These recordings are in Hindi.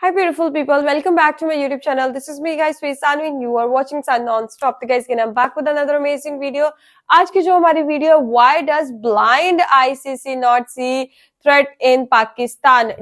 Hi beautiful people, welcome back to my YouTube channel. This is me guys, Sanu and you are watching Sun Non-Stop. तो guys, I'm back with another amazing video. आज की जो हमारी video, why does blind ICC not see threat in Pakistan?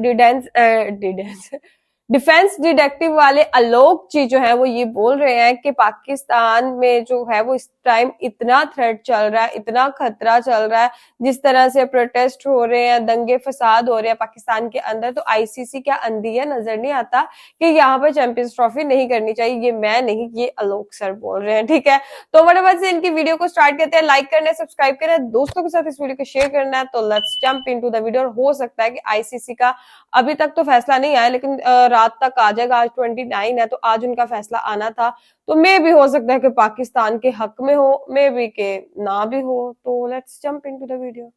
Defence detective वाले आलोक जी जो है वो ये बोल रहे हैं कि पाकिस्तान में जो है वो इस टाइम इतना थ्रेट चल रहा है, इतना खतरा चल रहा है, जिस तरह से प्रोटेस्ट हो रहे हैं, दंगे फसाद हो रहे हैं पाकिस्तान के अंदर, तो आईसीसी क्या अंधी है, नजर नहीं आता कि यहाँ पर चैंपियंस ट्रॉफी नहीं करनी चाहिए। ये मैं नहीं, ये आलोक सर बोल रहे हैं, ठीक है। तो फटाफट से इनकी वीडियो को स्टार्ट करते हैं। लाइक करना है, सब्सक्राइब करना है, दोस्तों के साथ इस वीडियो को शेयर करना है। तो let's jump into the video. हो सकता है कि आईसीसी का अभी तक तो फैसला नहीं आया, लेकिन रात तक आ जाएगा। आज 29 है, तो आज उनका फैसला आना था। तो मे भी हो सकता है कि पाकिस्तान के हक में हो, मे भी के ना भी हो। तो let's jump into the video.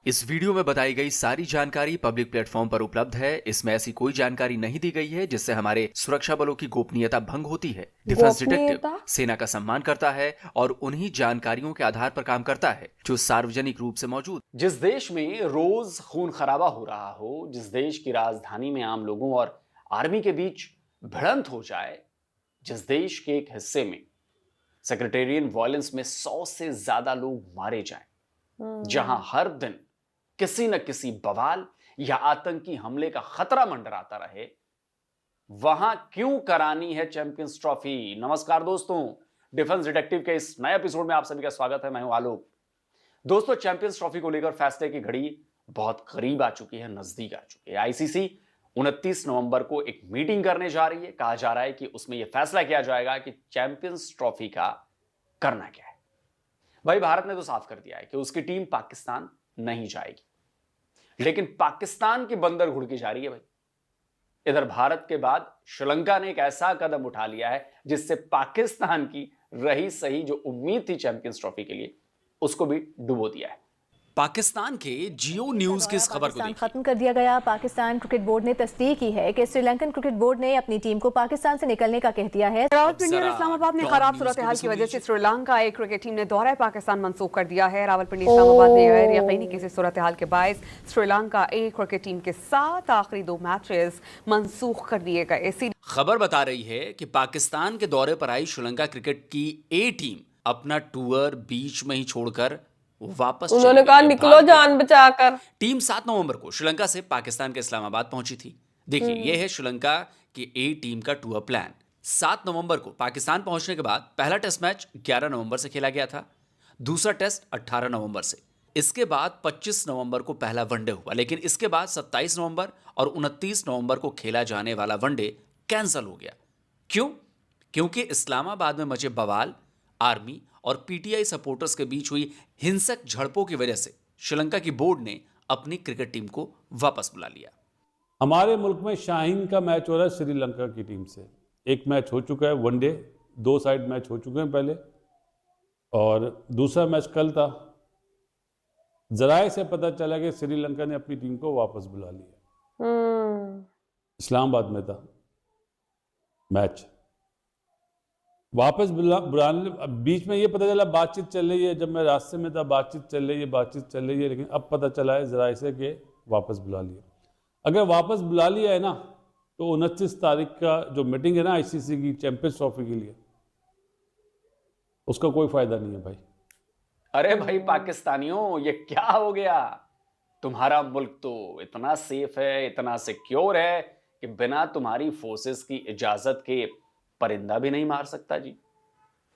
इस वीडियो में बताई गई सारी जानकारी पब्लिक प्लेटफॉर्म पर उपलब्ध है। इसमें ऐसी कोई जानकारी नहीं दी गई है जिससे हमारे सुरक्षा बलों की गोपनीयता भंग होती है। डिफेंस डिटेक्टिव सेना का सम्मान करता है और उन्हीं जानकारियों के आधार पर काम करता है जो सार्वजनिक रूप से मौजूद। जिस देश में रोज खून खराबा हो रहा हो, जिस देश की राजधानी में आम लोगों और आर्मी के बीच भिड़ंत हो जाए, जिस देश के एक हिस्से में सेक्रेटेरियन वायलेंस में 100 से ज्यादा लोग मारे जाएं, जहां हर दिन किसी न किसी बवाल या आतंकी हमले का खतरा मंडराता रहे, वहां क्यों करानी है चैंपियंस ट्रॉफी। नमस्कार दोस्तों, डिफेंस डिटेक्टिव के इस नए एपिसोड में आप सभी का स्वागत है। मैं हूं आलोक। दोस्तों, चैंपियंस ट्रॉफी को लेकर फैसले की घड़ी बहुत करीब आ चुकी है, नजदीक आ चुकी है। आईसीसी 29 नवंबर को एक मीटिंग करने जा रही है। कहा जा रहा है कि उसमें यह फैसला किया जाएगा कि चैंपियंस ट्रॉफी का करना क्या है। भाई, भारत ने तो साफ कर दिया है कि उसकी टीम पाकिस्तान नहीं जाएगी, लेकिन पाकिस्तान की बंदर घुड़की जा रही है भाई। इधर भारत के बाद श्रीलंका ने एक ऐसा कदम उठा लिया है जिससे पाकिस्तान की रही सही जो उम्मीद थी चैंपियंस ट्रॉफी के लिए, उसको भी डुबो दिया है। पाकिस्तान के जियो न्यूज की इस खबर को खत्म कर दिया गया। पाकिस्तान क्रिकेट बोर्ड ने तस्दीक की है कि श्रीलंकन क्रिकेट बोर्ड ने अपनी टीम को पाकिस्तान से निकलने का कह दिया है। रावलपिंडी और इस्लामाबाद में खराब सूरत हाल की वजह से श्रीलंका एक क्रिकेट टीम ने दौरा पाकिस्तान मंसूख कर दिया है। रावलपिंडी इस्लामाबाद में गैर यकीनी किसी सूरत हाल के बायस श्रीलंका ए क्रिकेट टीम के 7 आखिरी 2 मैचेस मंसूख कर दिए गए। खबर बता रही है कि पाकिस्तान के दौरे पर आई श्रीलंका क्रिकेट की ए टीम अपना टूर बीच में ही छोड़कर वापस उन्होंने कहा निकलो जान बचाकर। टीम 7 नवंबर को श्रीलंका से पाकिस्तान के इस्लामाबाद पहुंची थी। देखिए, यह है श्रीलंका की ए टीम का टूर प्लान। 7 नवंबर को पाकिस्तान पहुंचने के बाद पहला टेस्ट मैच 11 नवंबर से खेला गया था, दूसरा टेस्ट 18 नवंबर से। इसके बाद 25 नवंबर को पहला वनडे हुआ, लेकिन इसके बाद 27 नवंबर और 29 नवंबर को खेला जाने वाला वनडे कैंसिल हो गया। क्यों? क्योंकि इस्लामाबाद में मचे बवाल, आर्मी और पीटीआई सपोर्टर्स के बीच हुई हिंसक झड़पों की वजह से श्रीलंका की बोर्ड ने अपनी क्रिकेट टीम को वापस बुला लिया। हमारे मुल्क में शाहीन का मैच हो रहा है श्रीलंका की टीम से। एक मैच हो चुका है वनडे, 2 साइड मैच हो चुके हैं पहले, और दूसरा मैच कल था। जराये से पता चला कि श्रीलंका ने अपनी टीम को वापस बुला लिया। इस्लामाबाद में था मैच, वापस बुलाने। बीच में ये पता चला बातचीत चल रही है, जब मैं रास्ते में था बातचीत चल रही है, लेकिन अब पता चला है जराये से कि वापस बुला लिया। अगर वापस बुला लिया है ना, तो 29 तारीख का जो मीटिंग है ना आईसीसी की चैंपियंस ट्रॉफी के लिए, उसका कोई फायदा नहीं है भाई। अरे भाई पाकिस्तानियों, ये क्या हो गया? तुम्हारा मुल्क तो इतना सेफ है, इतना सिक्योर है कि बिना तुम्हारी फोर्सेस की इजाजत के परिंदा भी नहीं मार सकता जी।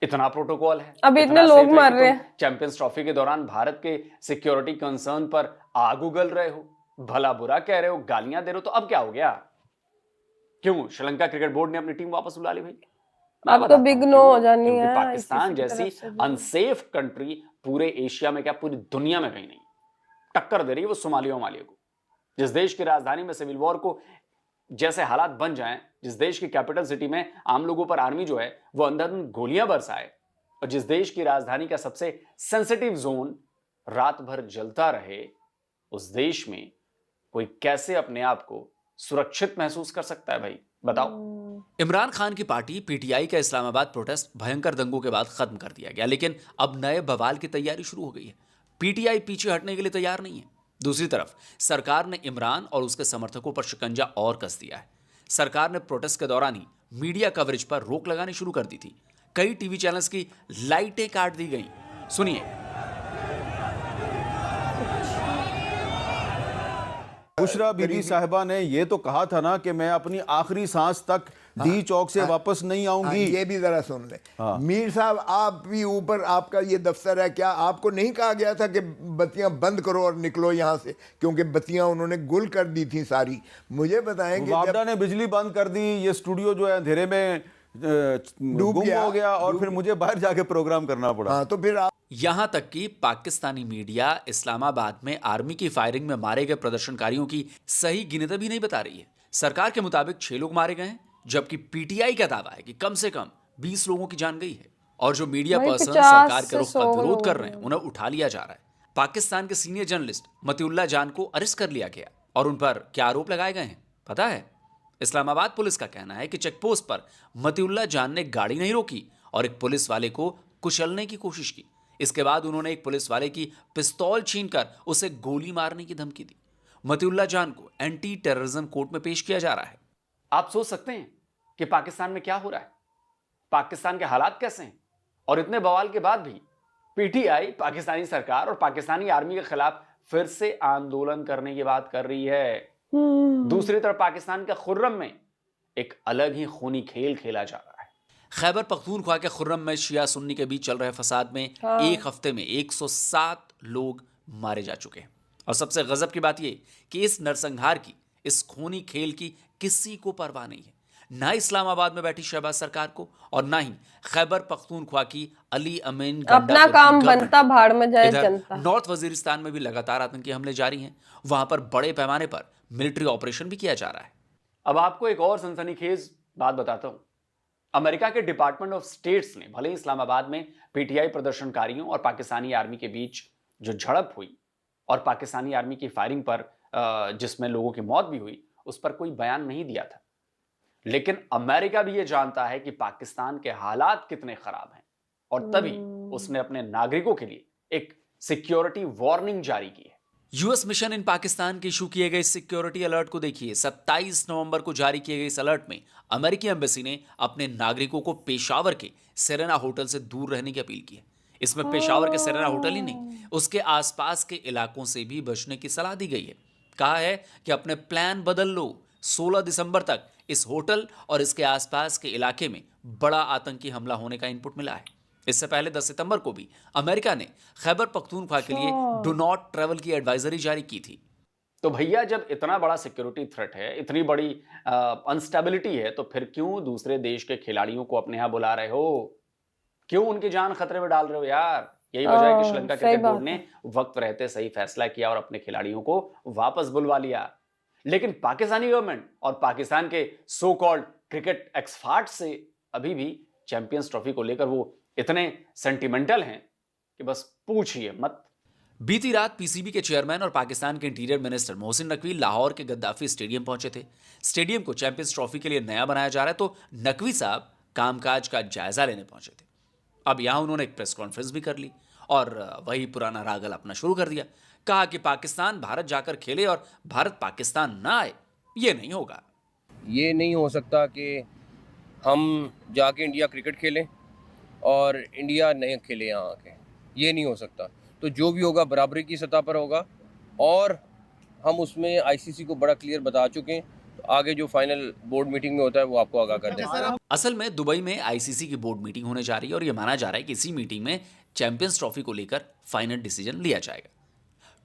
इतना प्रोटोकॉल है, अभी इतने लोग मार रहे हैं। चैंपियंस ट्रॉफी के दौरान भारत के सिक्योरिटी कंसर्न पर आग उगल रहे हो, भला बुरा कह रहे हो, गालियां दे रहे हो, तो अब क्या हो गया? क्यों श्रीलंका क्रिकेट बोर्ड ने अपनी टीम वापस बुला ली भाई? अब तो बिग नो हो जानी है। पाकिस्तान जैसी अनसेफ कंट्री पूरे एशिया में क्या पूरी दुनिया में कहीं नहीं टक्कर दे रही है वो सोमालिया को। जिस देश की राजधानी में सिविल वॉर को जैसे हालात बन जाएं, जिस देश की कैपिटल सिटी में आम लोगों पर आर्मी जो है वो अंधाधुंध गोलियां बरसाए, और जिस देश की राजधानी का सबसे सेंसिटिव जोन रात भर जलता रहे, उस देश में कोई कैसे अपने आप को सुरक्षित महसूस कर सकता है भाई? बताओ। इमरान खान की पार्टी पीटीआई का इस्लामाबाद प्रोटेस्ट भयंकर दंगों के बाद खत्म कर दिया गया, लेकिन अब नए बवाल की तैयारी शुरू हो गई है। पीटीआई पीछे हटने के लिए तैयार नहीं है। दूसरी तरफ सरकार ने इमरान और उसके समर्थकों पर शिकंजा और कस दिया है। सरकार ने प्रोटेस्ट के दौरान ही मीडिया कवरेज पर रोक लगानी शुरू कर दी थी। कई टीवी चैनल्स की लाइटें काट दी गई। सुनिए। बुशरा बीबी साहिबा ने ये तो कहा था ना कि मैं अपनी आखिरी सांस तक दी चौक से वापस नहीं आऊंगी। ये भी जरा सुन ले। मीर साहब, आप भी ऊपर, आपका ये दफ्तर है, क्या आपको नहीं कहा गया था कि बत्तियां बंद करो और निकलो यहाँ से, क्योंकि बत्तियां उन्होंने गुल कर दी थी सारी। मुझे बताएं कि वापडा ने बिजली बंद कर दी, ये स्टूडियो जो है अंधेरे में डूब गुम हो गया और फिर मुझे बाहर जाके प्रोग्राम करना पड़ा। हाँ, तो फिर आप यहां तक कि पाकिस्तानी मीडिया इस्लामाबाद में आर्मी की फायरिंग में मारे गए प्रदर्शनकारियों की सही गिनती भी नहीं बता रही है। सरकार के मुताबिक 6 लोग मारे गए हैं, जबकि पीटीआई का दावा है कि कम से कम 20 लोगों की जान गई है। और जो मीडिया वही पर्सन 50 सरकार के से रुख 100 का विरोध कर लोग रहे हैं, उन्हें उठा लिया जा रहा है। पाकिस्तान के सीनियर जर्नलिस्ट मतिउल्लाह जान को अरेस्ट कर लिया गया और उन पर क्या आरोप लगाए गए हैं पता है? इस्लामाबाद पुलिस का कहना है कि चेकपोस्ट पर मतिउल्लाह जान ने गाड़ी नहीं रोकी और एक पुलिस वाले को कुचलने की कोशिश की। इसके बाद उन्होंने एक पुलिस वाले की पिस्तौल छीनकर उसे गोली मारने की धमकी दी। मतिउल्लाह जान को एंटी टेररिज्म कोर्ट में पेश किया जा रहा है। आप सोच सकते हैं कि पाकिस्तान में क्या हो रहा है, पाकिस्तान के हालात कैसे हैं। और इतने बवाल के बाद भी पीटीआई पाकिस्तानी सरकार और पाकिस्तानी आर्मी के खिलाफ फिर से आंदोलन करने की बात कर रही है। दूसरी तरफ पाकिस्तान के खुर्रम में एक अलग ही खूनी खेल खेला जा रहा है। खैबर पख्तूनख्वा के खुर्रम में शिया सुन्नी के बीच चल रहे फसाद में एक हफ्ते में 107 लोग मारे जा चुके हैं। और सबसे गजब की बात यह कि इस नरसंहार की, इस खूनी खेल की किसी को परवाह नहीं है, ना इस्लामाबाद में बैठी शहबाज सरकार को और ना ही खैबर पख्तूनख्वा की अली अमीन अपना काम बनता, भाड़ में जाए जनता। नॉर्थ वजीरिस्तान में भी लगातार आतंकी हमले जारी हैं। वहां पर बड़े पैमाने पर मिलिट्री ऑपरेशन भी किया जा रहा है। अब आपको एक और सनसनीखेज बात बताता हूं। अमेरिका के डिपार्टमेंट ऑफ स्टेट्स ने भले ही इस्लामाबाद में पीटीआई प्रदर्शनकारियों और पाकिस्तानी आर्मी के बीच जो झड़प हुई और पाकिस्तानी आर्मी की फायरिंग पर जिसमें लोगों की मौत भी हुई, उस पर कोई बयान नहीं दिया था, लेकिन अमेरिका भी यह जानता है कि पाकिस्तान के हालात कितने खराब हैं और तभी उसने अपने नागरिकों के लिए एक सिक्योरिटी वार्निंग जारी की है। यूएस मिशन इन पाकिस्तान के इशू किए गए सिक्योरिटी अलर्ट को देखिए। 27 नवंबर को जारी किए गए इस अलर्ट में अमेरिकी एम्बेसी ने अपने नागरिकों को पेशावर के सेरेना होटल से दूर रहने की अपील की है। इसमें पेशावर के सेरेना होटल ही नहीं, उसके आसपास के इलाकों से भी बचने की सलाह दी गई है। कहा है कि अपने प्लान बदल लो। 16 दिसंबर तक इस होटल और इसके आसपास के इलाके में बड़ा आतंकी हमला होने का इनपुट मिला है। इससे पहले 10 सितंबर को भी अमेरिका ने खैबर पख्तूनख्वा के लिए डू नॉट ट्रैवल की एडवाइजरी जारी की थी। तो भैया, जब इतना बड़ा सिक्योरिटी थ्रेट है, इतनी बड़ी अनस्टेबिलिटी है, तो फिर क्यों दूसरे देश के खिलाड़ियों को अपने यहां बुला रहे हो? क्यों उनकी जान खतरे में डाल रहे हो यार? यही वजह है कि श्रीलंका क्रिकेट बोर्ड ने वक्त रहते सही फैसला किया और अपने खिलाड़ियों को वापस बुलवा लिया। लेकिन पाकिस्तानी गवर्नमेंट और पाकिस्तान के सो कॉल्ड क्रिकेट एक्सपर्ट्स से अभी भी चैंपियंस ट्रॉफी को लेकर वो इतने सेंटिमेंटल हैं कि बस पूछिए मत। बीती रात पीसीबी के चेयरमैन और पाकिस्तान के इंटीरियर मिनिस्टर मोहसिन नकवी लाहौर के गद्दाफी स्टेडियम पहुंचे थे। स्टेडियम को चैंपियंस ट्रॉफी के लिए नया बनाया जा रहा है, तो नकवी साहब कामकाज का जायजा लेने पहुंचे थे। अब यहां उन्होंने एक प्रेस कॉन्फ्रेंस भी कर ली और वही पुराना रागल अपना शुरू कर दिया। कहा कि पाकिस्तान भारत जाकर खेले और भारत पाकिस्तान ना आए, ये नहीं होगा। ये नहीं हो सकता कि हम जाके इंडिया क्रिकेट खेलें और इंडिया नहीं खेले यहाँ आके, ये नहीं हो सकता। तो जो भी होगा बराबरी की सतह पर होगा और हम उसमें आईसीसी को बड़ा क्लियर बता चुके हैं। तो आगे जो फाइनल बोर्ड मीटिंग में होता है वो आपको आगाह कर दें। असल में दुबई में आईसीसी की बोर्ड मीटिंग होने जा रही है और यह माना जा रहा है कि इसी मीटिंग में चैंपियंस ट्रॉफी को लेकर फाइनल डिसीजन लिया जाएगा।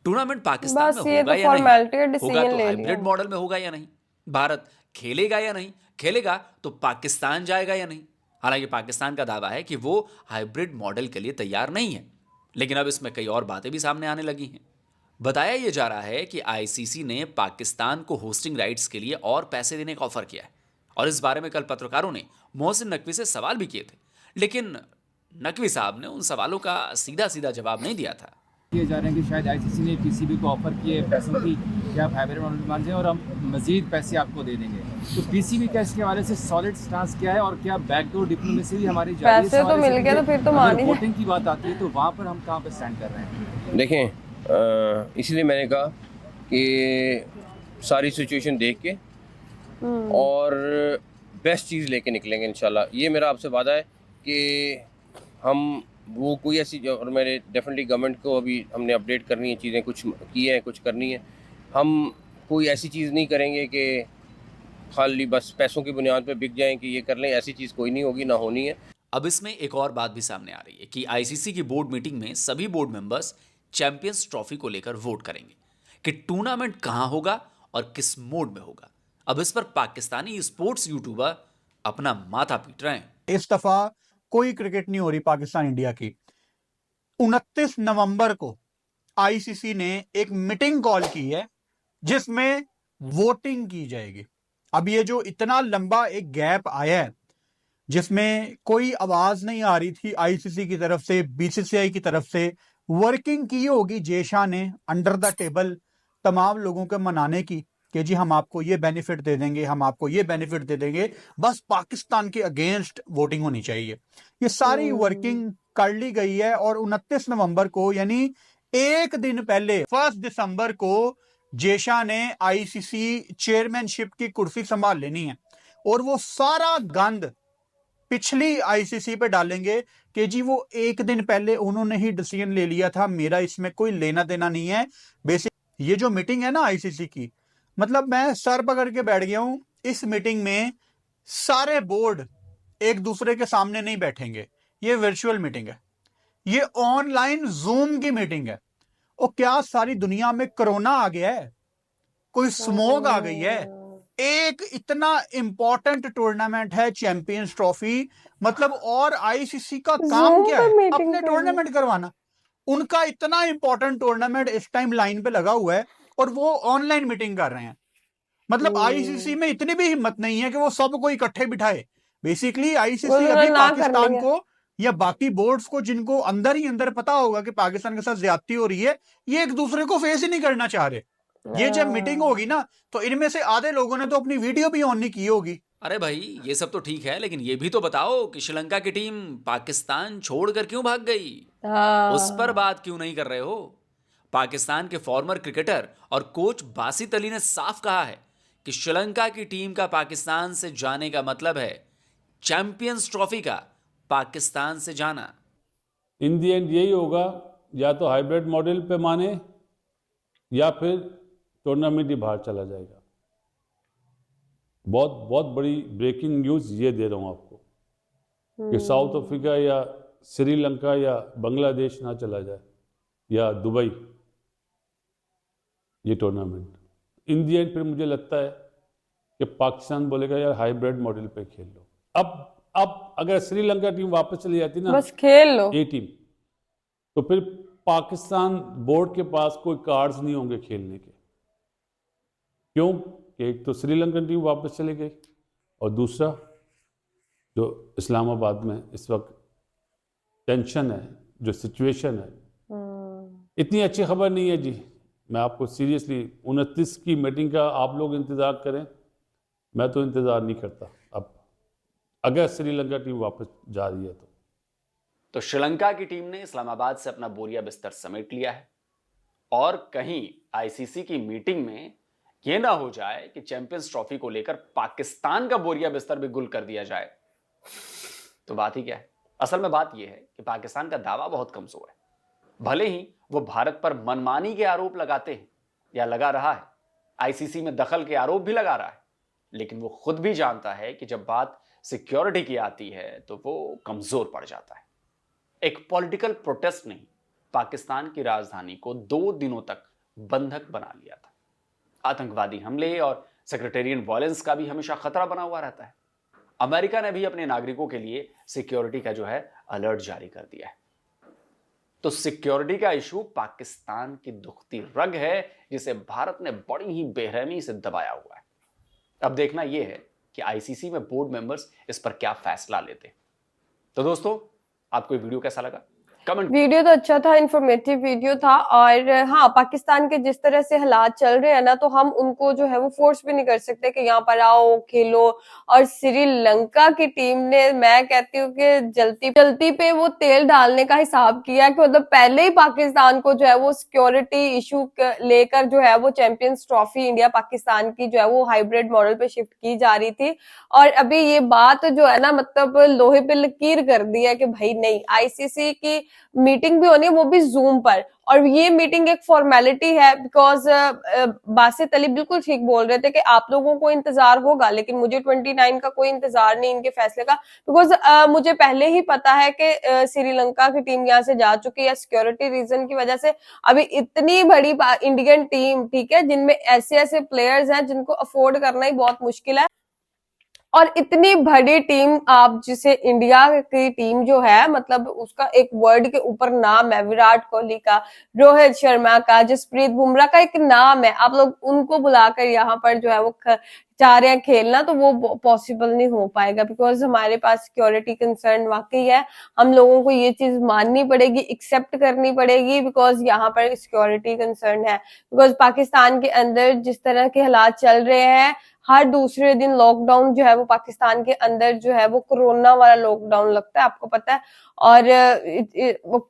टूर्नामेंट पाकिस्तान में होगा या नहीं, होगा तो हाइब्रिड मॉडल में होगा या नहीं, भारत खेलेगा या नहीं, खेलेगा तो पाकिस्तान जाएगा या नहीं। हालांकि पाकिस्तान का दावा है कि वो हाइब्रिड मॉडल के लिए तैयार नहीं है, लेकिन अब इसमें कई और बातें भी सामने आने लगी हैं। बताया यह जा रहा है कि आईसीसी ने पाकिस्तान को होस्टिंग राइट्स के लिए और पैसे देने का ऑफर किया है और इस बारे में कल पत्रकारों ने मोहसिन नकवी से सवाल भी किए थे, लेकिन नकवी साहब ने उन सवालों का सीधा सीधा जवाब नहीं दिया था। किए जा रहे हैं कि शायद आईसीसी ने पीसीबी को ऑफर किए पैसों की कि आप हाइब्रिड मॉडल मान जाए और हम मजीद पैसे आपको दे देंगे। तो पीसीबी का इसके हवाले से सॉलिड स्टांस क्या है और क्या बैकडोर डिप्लोमेसी भी हमारी जा रही है? पैसे तो मिल गए तो फिर तो मान ही वोटिंग की बात आती है तो वहाँ पर हम कहाँ पर स्टैंड कर रहे हैं? देखें, इसलिए मैंने कहा कि सारी सिचुएशन देख के और बेस्ट चीज़ लेके निकलेंगे इंशाल्लाह। ये मेरा आपसे वादा है कि हम वो कोई ऐसी और मेरे डेफिनेटली गवर्नमेंट को अभी हमने अपडेट करनी है, चीज़ें कुछ की हैं, कुछ करनी है। हम कोई ऐसी चीज़ नहीं करेंगे कि खाली बस पैसों की बुनियाद पे बिक जाएं कि ये कर लें, ऐसी चीज़ कोई नहीं होगी, ना होनी है। अब इसमें एक और बात भी सामने आ रही है कि आईसीसी की बोर्ड मीटिंग में सभी बोर्ड मेंबर्स चैंपियंस ट्रॉफी को लेकर वोट करेंगे कि टूर्नामेंट कहां होगा और किस मोड में होगा। अब इस पर पाकिस्तानी स्पोर्ट्स यूट्यूबर अपना माथा पीट रहे हैं। इस दफा कोई क्रिकेट नहीं हो रही पाकिस्तान इंडिया की। 29 नवंबर को आईसीसी ने एक मीटिंग कॉल की है जिसमें वोटिंग की जाएगी। अब ये जो इतना लंबा एक गैप आया है जिसमें कोई आवाज नहीं आ रही थी आईसीसी की तरफ से, बीसीसीआई की तरफ से, वर्किंग की होगी जेशा ने अंडर द टेबल तमाम लोगों को मनाने की कि जी हम आपको ये बेनिफिट दे देंगे, हम आपको ये बेनिफिट दे देंगे, बस पाकिस्तान के अगेंस्ट वोटिंग होनी चाहिए। ये सारी वर्किंग कर ली गई है और 29 नवंबर को यानी एक दिन पहले 1 दिसंबर को जेशा ने आईसीसी चेयरमैनशिप की कुर्सी संभाल लेनी है और वो सारा गंद पिछली आईसीसी पे डालेंगे कि जी वो एक दिन पहले उन्होंने ही डिसीजन ले लिया था, मेरा इसमें कोई लेना देना नहीं है। बेसिक ये जो मीटिंग है ना आईसीसी की, मतलब मैं सर पकड़ के बैठ गया हूं। इस मीटिंग में सारे बोर्ड एक दूसरे के सामने नहीं बैठेंगे, ये वर्चुअल मीटिंग है, ये ऑनलाइन जूम की मीटिंग है। और क्या सारी दुनिया में कोरोना आ गया है, कोई स्मोग आ गई है? एक इतना इंपॉर्टेंट टूर्नामेंट है चैंपियंस ट्रॉफी, मतलब और आईसीसी का काम क्या है? अपने टूर्नामेंट करवाना। उनका इतना इंपॉर्टेंट टूर्नामेंट इस टाइम लाइन पे लगा हुआ है और वो ऑनलाइन मीटिंग कर रहे हैं। मतलब आईसीसी में इतनी भी हिम्मत नहीं है कि वो सबको इकट्ठे बिठाए। बेसिकली आईसीसी अभी पाकिस्तान को या बाकी बोर्ड्स को जिनको अंदर ही अंदर पता होगा कि पाकिस्तान के साथ ज्यादती हो रही है, ये एक दूसरे को फेस ही नहीं करना चाह रहे। ये जब मीटिंग होगी ना तो इनमें से आधे लोगों ने तो अपनी वीडियो भी ऑन नहीं की होगी। अरे भाई ये सब तो ठीक है, लेकिन ये भी तो बताओ कि श्रीलंका की टीम पाकिस्तान छोड़कर क्यों भाग गई? उस पर बात क्यों नहीं कर रहे हो? पाकिस्तान के फॉर्मर क्रिकेटर और कोच बासित अली ने साफ कहा है कि श्रीलंका की टीम का पाकिस्तान से जाने का मतलब है चैंपियंस ट्रॉफी का पाकिस्तान से जाना। इन दी एंड यही होगा, या तो हाइब्रिड मॉडल पे माने या फिर टूर्नामेंट ही बाहर चला जाएगा। बहुत बहुत बड़ी ब्रेकिंग न्यूज़ ये दे रहा हूँ आपको कि साउथ अफ्रीका या श्रीलंका या बांग्लादेश ना चला जाए या दुबई ये टूर्नामेंट। इन दी एंड फिर मुझे लगता है कि पाकिस्तान बोलेगा यार हाइब्रिड मॉडल पे खेल लो। अब अगर श्रीलंका टीम वापस चली जाती ना, बस खेल लो ए टीम, तो फिर पाकिस्तान बोर्ड के पास कोई कार्ड्स नहीं होंगे खेलने के। क्यों? कि एक तो श्रीलंकन टीम वापस चली गई और दूसरा जो इस्लामाबाद में इस वक्त टेंशन है, जो सिचुएशन है, इतनी अच्छी खबर नहीं है जी। मैं आपको सीरियसली 29 की मीटिंग का आप लोग इंतज़ार करें, मैं तो इंतज़ार नहीं करता। अब अगर श्रीलंका टीम वापस जा रही है तो श्रीलंका की टीम ने इस्लामाबाद से अपना बोरिया बिस्तर समेट लिया है और कहीं आईसीसी की मीटिंग में यह ना हो जाए कि चैंपियंस ट्रॉफी को लेकर पाकिस्तान का बोरिया बिस्तर भी गुल कर दिया जाए। तो बात ही क्या है? असल में बात यह है कि पाकिस्तान का दावा बहुत कमजोर है। भले ही वो भारत पर मनमानी के आरोप लगाते हैं या लगा रहा है, आईसीसी में दखल के आरोप भी लगा रहा है, लेकिन वो खुद भी जानता है कि जब बात सिक्योरिटी की आती है तो वो कमजोर पड़ जाता है। एक पॉलिटिकल प्रोटेस्ट ने पाकिस्तान की राजधानी को 2 दिनों तक बंधक बना लिया था। आतंकवादी हमले और सेक्रेटेरियन वायलेंस का भी हमेशा खतरा बना हुआ रहता है। अमेरिका ने भी अपने नागरिकों के लिए सिक्योरिटी का जो है अलर्ट जारी कर दिया है। तो सिक्योरिटी का इशू पाकिस्तान की दुखती रग है जिसे भारत ने बड़ी ही बेरहमी से दबाया हुआ है। अब देखना यह है कि आईसीसी में बोर्ड मेंबर्स इस पर क्या फैसला लेते हैं। तो दोस्तों, आपको ये वीडियो कैसा लगा? कमेंट। वीडियो तो अच्छा था, इंफॉर्मेटिव वीडियो था। और हाँ, पाकिस्तान के जिस तरह से हालात चल रहे हैं ना, तो हम उनको जो है वो फोर्स भी नहीं कर सकते कि यहाँ पर आओ खेलो। और श्रीलंका की टीम ने, मैं कहती हूँ कि जल्दी जल्दी पे वो तेल डालने का हिसाब किया कि मतलब पहले ही पाकिस्तान को जो है वो सिक्योरिटी इशू लेकर जो है वो चैंपियंस ट्रॉफी इंडिया पाकिस्तान की जो है वो हाइब्रिड मॉडल पे शिफ्ट की जा रही थी। और अभी ये बात जो है ना, मतलब लोहे पे लकीर कर दी है कि भाई नहीं, आईसीसी की मीटिंग भी होनी है, वो भी जूम पर। और ये मीटिंग एक फॉर्मेलिटी है, बिकॉज बासित अली बिल्कुल ठीक बोल रहे थे कि आप लोगों को इंतजार होगा, लेकिन मुझे 29 का कोई इंतजार नहीं इनके फैसले का। बिकॉज मुझे पहले ही पता है कि श्रीलंका की टीम यहाँ से जा चुकी है सिक्योरिटी रीजन की वजह से। अभी इतनी बड़ी इंडियन टीम, ठीक है, जिनमें ऐसे ऐसे प्लेयर्स हैं जिनको अफोर्ड करना ही बहुत मुश्किल है। और इतनी बड़ी टीम, आप जिसे इंडिया की टीम जो है, मतलब उसका एक वर्ड के ऊपर नाम है, विराट कोहली का, रोहित शर्मा का, जसप्रीत बुमराह का एक नाम है। आप लोग उनको बुलाकर यहाँ पर जो है वो चाह रहे हैं खेलना, तो वो पॉसिबल नहीं हो पाएगा, बिकॉज हमारे पास सिक्योरिटी कंसर्न वाकई है। हम लोगों को ये चीज माननी पड़ेगी, एक्सेप्ट करनी पड़ेगी, बिकॉज यहाँ पर सिक्योरिटी कंसर्न है। बिकॉज पाकिस्तान के अंदर जिस तरह के हालात चल रहे हैं, हर दूसरे दिन लॉकडाउन जो है वो पाकिस्तान के अंदर जो है वो कोरोना वाला लॉकडाउन लगता है, आपको पता है। और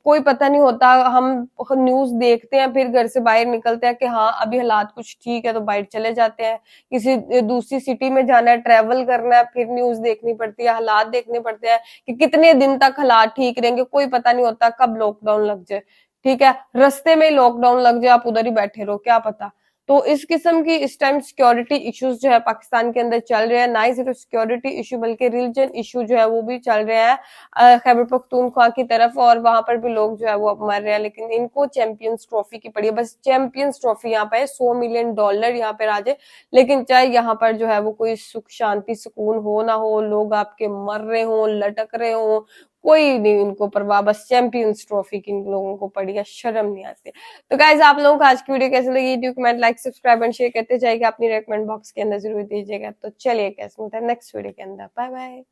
कोई पता नहीं होता, हम न्यूज देखते हैं, फिर घर से बाहर निकलते हैं कि हाँ अभी हालात कुछ ठीक है, तो बाहर चले जाते हैं। किसी दूसरी सिटी में जाना है, ट्रेवल करना है, फिर न्यूज देखनी पड़ती है, हालात देखने पड़ते हैं कि कितने दिन तक हालात ठीक रहेंगे। कोई पता नहीं होता कब लॉकडाउन लग जाए, ठीक है, रास्ते में लॉकडाउन लग जाए, आप उधर ही बैठे रहो, क्या पता। तो इस किस्म की इस टाइम सिक्योरिटी इश्यूज जो है पाकिस्तान के अंदर चल रहे हैं, ना ही सिर्फ सिक्योरिटी इशू बल्कि रिलीजन इशू जो है वो भी चल रहे हैं खैबर पख्तूनख्वा की तरफ। और वहां पर भी लोग जो है वो अब मर रहे हैं, लेकिन इनको चैंपियंस ट्रॉफी की पड़ी है, बस चैंपियंस ट्रॉफी यहाँ पे $100 मिलियन यहाँ पे आ जाए। लेकिन चाहे यहाँ पर जो है वो कोई सुख शांति सुकून हो ना हो, लोग आपके मर रहे हो, लटक रहे हो, कोई नहीं इनको परवाह, बस चैंपियंस ट्रॉफी की इन लोगों को पड़ी है, शर्म नहीं आती। तो गाइज, आप लोगों को आज की वीडियो कैसे लगी, video comment, like, subscribe and share करते जाइएगा, अपनी रेकमेंड बॉक्स के अंदर जरूर दीजिएगा। तो चलिए, कैसे मिलते हैं नेक्स्ट वीडियो के अंदर, बाय बाय।